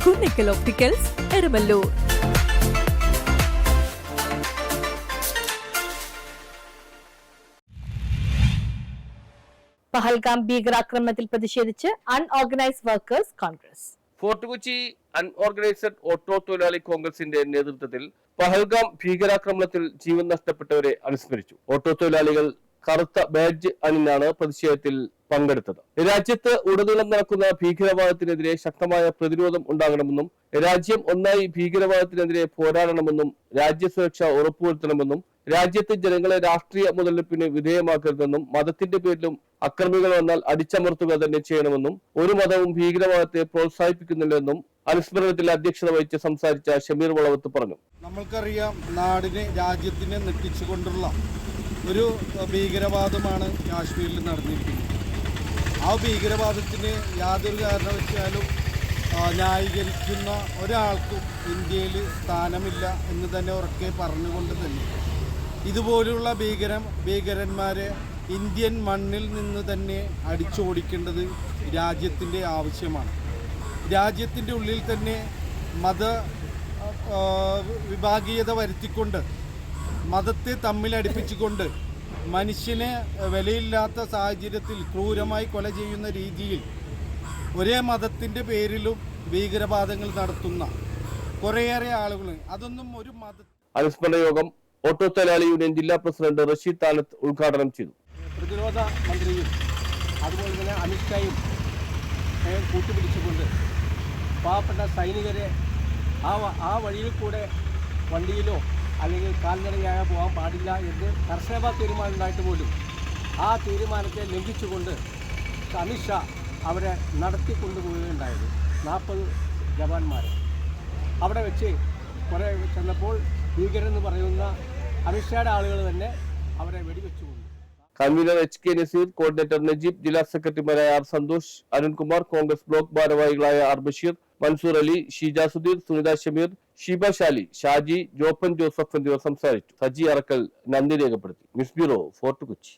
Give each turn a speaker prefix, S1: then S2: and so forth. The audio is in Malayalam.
S1: കുന്നിക്കൽ ഒപ്റ്റിക്കൽസ്, എരമല്ലൂർ.
S2: പഹൽഗാം ഭീകരാക്രമണത്തിൽ പ്രതിഷേധിച്ച് unorganised workers Congress.
S3: Fort Kochi unorganised auto തൊഴിലാളി കോൺഗ്രസിന്റെ നേതൃത്വത്തിൽ പഹൽഗാം ഭീകരാക്രമണത്തിൽ ജീവൻ നഷ്ടപ്പെട്ടവരെ അനുസ്മരിച്ചു. ഓട്ടോ തൊഴിലാളികൾ കറുത്ത ബാഡ്ജ് അണിഞ്ഞാണ് പ്രതിഷേധത്തിൽ പങ്കെടുത്തത്. രാജ്യത്ത് ഉടനീളം നടക്കുന്ന ഭീകരവാദത്തിനെതിരെ ശക്തമായ പ്രതിരോധം ഉണ്ടാകണമെന്നും രാജ്യം ഒന്നായി ഭീകരവാദത്തിനെതിരെ പോരാടണമെന്നും രാജ്യസുരക്ഷ ഉറപ്പുവരുത്തണമെന്നും രാജ്യത്തെ ജനങ്ങളെ രാഷ്ട്രീയ മുതലെടുപ്പിന് വിധേയമാക്കരുതെന്നും മതത്തിന്റെ പേരിലും അക്രമികൾ വന്നാൽ അടിച്ചമർത്തുക തന്നെ ചെയ്യണമെന്നും ഒരു മതവും ഭീകരവാദത്തെ പ്രോത്സാഹിപ്പിക്കുന്നില്ലെന്നും അനുസ്മരണത്തിൽ അധ്യക്ഷത വഹിച്ച് സംസാരിച്ച ഷമീർ വളവത്ത് പറഞ്ഞു.
S4: നമ്മൾക്കറിയാം, നാടിനെ രാജ്യത്തിനെ നെട്ടിച്ചുകൊണ്ടുള്ള ഒരു ഭീകരവാദമാണ് കാശ്മീരിൽ നടന്നിരിക്കുന്നത്. ആ ഭീകരവാദത്തിന് യാതൊരു കാരണവശാലും ന്യായീകരിക്കുന്ന ഒരാൾക്കും ഇന്ത്യയിൽ സ്ഥാനമില്ല എന്ന് തന്നെ ഉറക്കെ പറഞ്ഞുകൊണ്ട് തന്നെ ഇതുപോലുള്ള ഭീകരന്മാരെ ഇന്ത്യൻ മണ്ണിൽ നിന്ന് തന്നെ അടിച്ചോടിക്കേണ്ടത് രാജ്യത്തിൻ്റെ ആവശ്യമാണ്. രാജ്യത്തിൻ്റെ ഉള്ളിൽ തന്നെ മത വിഭാഗീയത വരുത്തിക്കൊണ്ട് മതത്തെ തമ്മിലടിപ്പിച്ചുകൊണ്ട് മനുഷ്യനെ വിലയില്ലാത്ത സാഹചര്യത്തിൽ ക്രൂരമായി കൊല ചെയ്യുന്ന രീതിയിൽ ഒരേ മതത്തിൻ്റെ പേരിലും ഭീകരവാദങ്ങൾ നടത്തുന്ന കുറേയേറെ ആളുകൾ, അതൊന്നും ഒരു
S3: അനുസ്മരണ യോഗം ഓട്ടോ തൊഴിലാളി യൂണിയൻ ജില്ലാ പ്രസിഡന്റ് റഷീദ് താലത്ത് ഉദ്ഘാടനം ചെയ്തു.
S5: പ്രതിരോധ മന്ത്രിയും അതുപോലെ തന്നെ അമിത്ഷായും കൂട്ടുപിടിച്ചുകൊണ്ട് പാവപ്പെട്ട സൈനികരെ ആ വഴിയിൽ കൂടെ വണ്ടിയിലോ അല്ലെങ്കിൽ കാൽനടയായ പോകാൻ പാടില്ല എന്ന് കർശന തീരുമാനം ഉണ്ടായിട്ട് പോലും ആ തീരുമാനത്തെ ലംഘിച്ചുകൊണ്ട് അമിത്ഷാ അവരെ നടത്തിക്കൊണ്ടുപോവുകയുണ്ടായത്. 40 ജവാന്മാരെ അവിടെ വെച്ച് കുറേ ചെന്നപ്പോൾ ഭീകരെന്ന് പറയുന്ന അമിത്ഷായുടെ ആളുകൾ തന്നെ അവരെ വെടിവെച്ചുകൊണ്ടു.
S3: Convener HK Nazeer, coordinator Najeeb, ജില്ലാ സെക്രട്ടറിമാരായ ആർ സന്തോഷ്, അരുൺകുമാർ, കോൺഗ്രസ് ബ്ലോക്ക് ഭാരവാഹികളായ ആർ ബഷീർ, മൻസൂർ അലി, ഷീജ സുധീർ, സുനിത ഷമീർ, ഷീബ ഷാലി, ഷാജി, ജോപ്പൻ ജോസഫ് എന്നിവർ സംസാരിച്ചു. സജി അറക്കൽ നന്ദി രേഖപ്പെടുത്തി. News bureau, Fort Kochi.